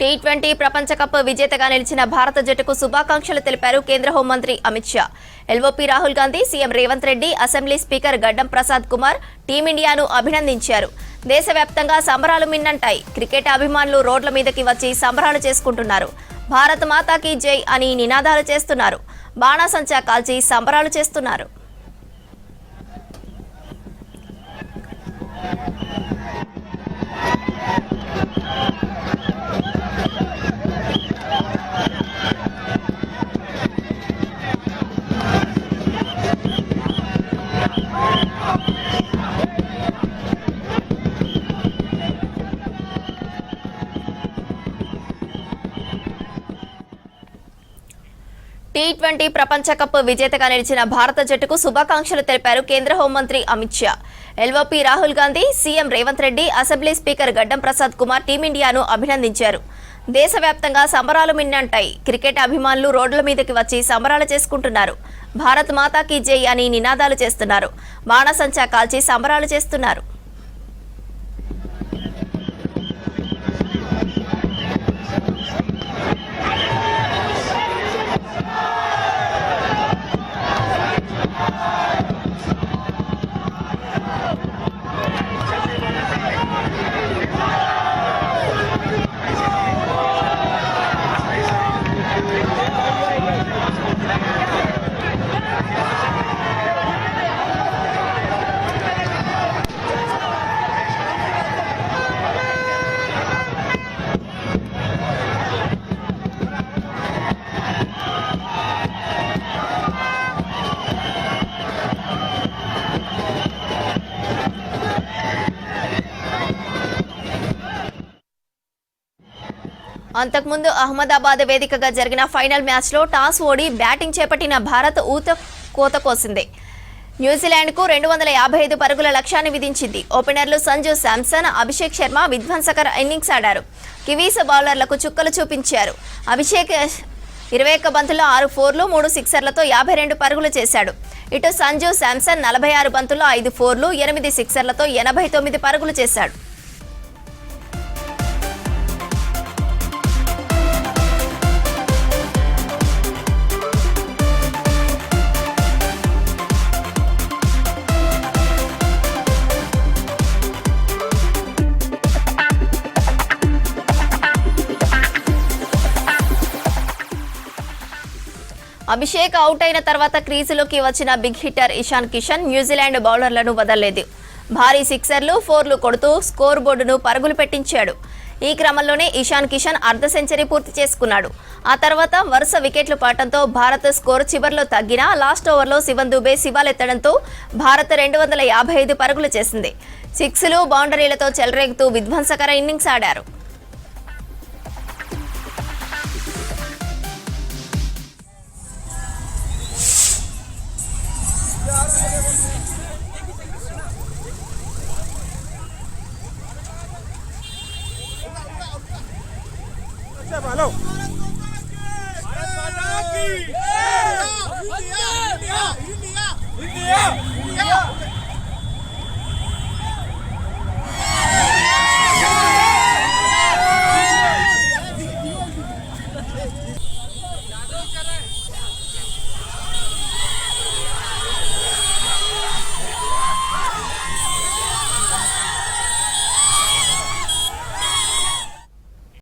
T20 ప్రపంచ cup విజేతగా నిలిచిన భారత జట్టుకు శుభాకాంక్షలు తెలిపారు కేంద్ర హోంమంత్రి Amit Shah. LOP Rahul Gandhi, CM Revanth Reddy, assembly speaker గడ్డం ప్రసాద్ కుమార్ టీమిండియాను అభినందించారు. దేశవ్యాప్తంగా సంబరాలు మిన్నంటాయి. క్రికెట్ అభిమానులు రోడ్ల మీదకి వచ్చి సంబరాలు చేసుకుంటున్నారు. భారత్ మాతాకి జై అని నినాదాలు చేస్తున్నారు. బాణాసంచా కాల్చి సంబరాలు చేస్తున్నారు. టీ20 ప్రపంచ కప్ విజేతగా నిలిచిన భారత జట్టుకు శుభాకాంక్షలు తెలిపారు కేంద్ర హోంమంత్రి Amit Shah. LOP Rahul Gandhi, CM Revanth Reddy, assembly speaker గడ్డం ప్రసాద్ కుమార్ టీమిండియాను అభినందించారు. దేశవ్యాప్తంగా సంబరాలు మిన్నంటాయి. క్రికెట్ అభిమానులు రోడ్ల మీదకి వచ్చి సంబరాలు చేసుకుంటున్నారు. భారత్ మాతాకి జై అని నినాదాలు చేస్తున్నారు. బాణాసంచా కాల్చి సంబరాలు చేస్తున్నారు. అంతకుముందు అహ్మదాబాద్ వేదికగా జరిగిన ఫైనల్ మ్యాచ్లో టాస్ ఓడి బ్యాటింగ్ చేపట్టిన భారత్ కోత కోసింది. న్యూజిలాండ్కు 255 పరుగుల లక్ష్యాన్ని విధించింది. ఓపెనర్లు సంజు శాంసన్, అభిషేక్ శర్మ విధ్వంసకర ఇన్నింగ్స్ ఆడారు. కివీస్ బౌలర్లకు చుక్కలు చూపించారు. అభిషేక్ 21 బంతుల్లో 6 ఫోర్లు, 3 సిక్సర్లతో 52 పరుగులు చేశాడు. ఇటు సంజు శాంసన్ 46 బంతుల్లో 5 ఫోర్లు, 8 సిక్సర్లతో 89 పరుగులు చేశాడు. అభిషేక్ అవుట్ అయిన తర్వాత క్రీజులోకి వచ్చిన big hitter Ishan Kishan New Zealand బౌలర్లను వదలలేదు. భారీ సిక్సర్లు, ఫోర్లు కొడుతూ స్కోర్ బోర్డును పరుగులు పెట్టించాడు. ఈ క్రమంలోనే ఇషాన్ కిషన్ అర్ధ సెంచరీ పూర్తి చేసుకున్నాడు. ఆ తర్వాత వరుస వికెట్లు పడటంతో భారత్ స్కోర్ చివర్లో తగ్గినా లాస్ట్ ఓవర్లో శివన్ దుబే శివాలెత్తడంతో భారత్ 255 పరుగులు చేసింది. సిక్స్లు, బౌండరీలతో చెలరేగుతూ విధ్వంసకర ఇన్నింగ్స్ ఆడారు. हेलो भारत माता की जय इंडिया इंडिया इंडिया इंडिया